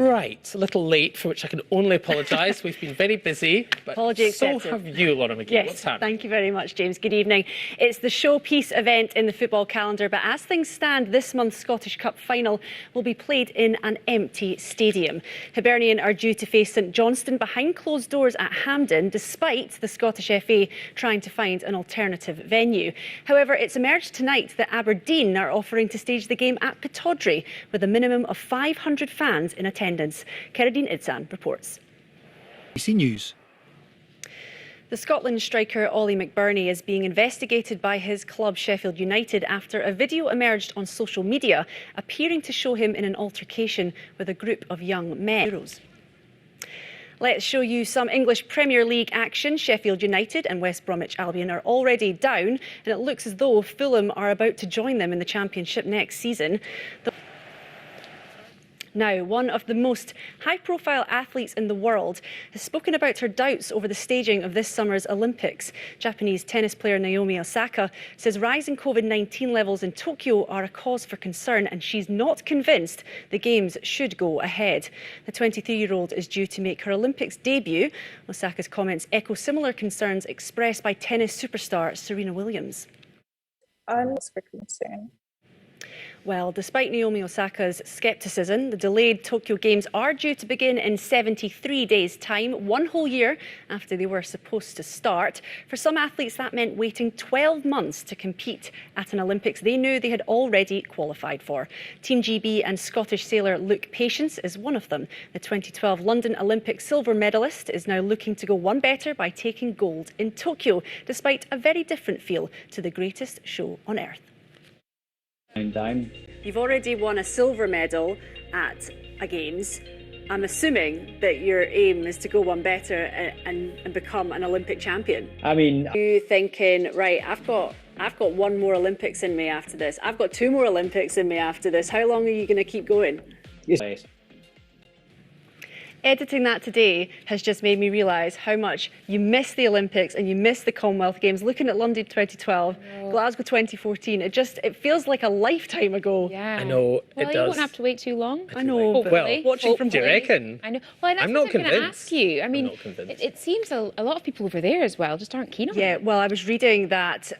Right, a little late, for which I can only apologise. We've been very busy, but Apology so accepted. have you, Laura McGhie. Yes, What's happening? thank you very much, James. Good evening. It's the showpiece event in the football calendar, but as things stand, this month's Scottish Cup final will be played in an empty stadium. Hibernian are due to face St Johnstone behind closed doors at Hampden, despite the Scottish FA trying to find an alternative venue. However, it's emerged tonight that Aberdeen are offering to stage the game at Pittodrie, with a minimum of 500 fans in attendance. Keradine Itzan reports. BBC News. The Scotland striker Ollie McBurnie is being investigated by his club Sheffield United after a video emerged on social media appearing to show him in an altercation with a group of young men. Let's show you some English Premier League action. Sheffield United and West Bromwich Albion are already down, and it looks as though Fulham are about to join them in the Championship next season. Now, one of the most high-profile athletes in the world has spoken about her doubts over the staging of this summer's Olympics. Japanese tennis player Naomi Osaka says rising COVID-19 levels in Tokyo are a cause for concern, and she's not convinced the Games should go ahead. The 23-year-old is due to make her Olympics debut. Osaka's comments echo similar concerns expressed by tennis superstar Serena Williams. I'm for concern. Well, despite Naomi Osaka's scepticism, the delayed Tokyo Games are due to begin in 73 days' time, 1 whole year after they were supposed to start. For some athletes, that meant waiting 12 months to compete at an Olympics they knew they had already qualified for. Team GB and Scottish sailor Luke Patience is one of them. The 2012 London Olympic silver medalist is now looking to go one better by taking gold in Tokyo, despite a very different feel to the greatest show on earth. You've already won a silver medal at a Games. I'm assuming that your aim is to go one better and become an Olympic champion. I mean, You thinking, right, I've got one more Olympics in me after this. I've got 2 more Olympics in me after this. How long are you going to keep going? yes. Editing that today has just made me realise how much you miss the Olympics and you miss the Commonwealth Games. Looking at London 2012, Glasgow 2014, it feels like a lifetime ago. Yeah. I know, Well, it you does. won't have to wait too long. I know, but Well, watching from do you home. reckon? I know. Well, that's I'm what not I was going to convinced. ask you. I mean, not convinced. it seems a lot of people over there as well just aren't keen on it. Yeah, well, I was reading that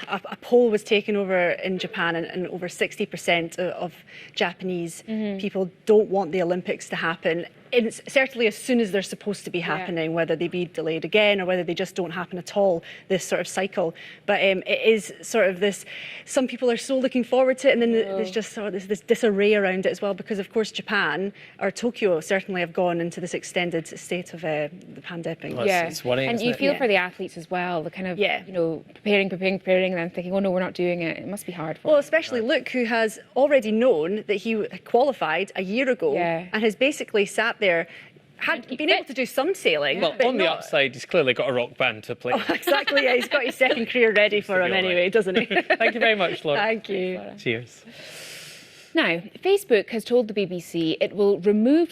a poll was taken over in Japan, and over 60% of Japanese people don't want the Olympics to happen. It's certainly as soon as they're supposed to be happening, whether they be delayed again or whether they just don't happen at all, this sort of cycle. But it is sort of this, some people are so looking forward to it, and then there's just sort of this disarray around it as well, because of course Japan, or Tokyo certainly, have gone into this extended state of the pandemic. Well, Yeah, it's worrying, and isn't you it? feel Yeah. for the athletes as well, the kind of, Yeah. you know, preparing, and then thinking, oh no, we're not doing it. It must be hard for Well, them. especially Luke, who has already known that he qualified a year ago Yeah. and has basically sat there, had been able to do some sailing. Well, but on the not- upside, he's clearly got a rock band to play. Exactly, yeah, he's got his second career ready for be him all right. anyway, doesn't he? Thank you very much, Laura. Thank you. Cheers. Now, Facebook has told the BBC it will remove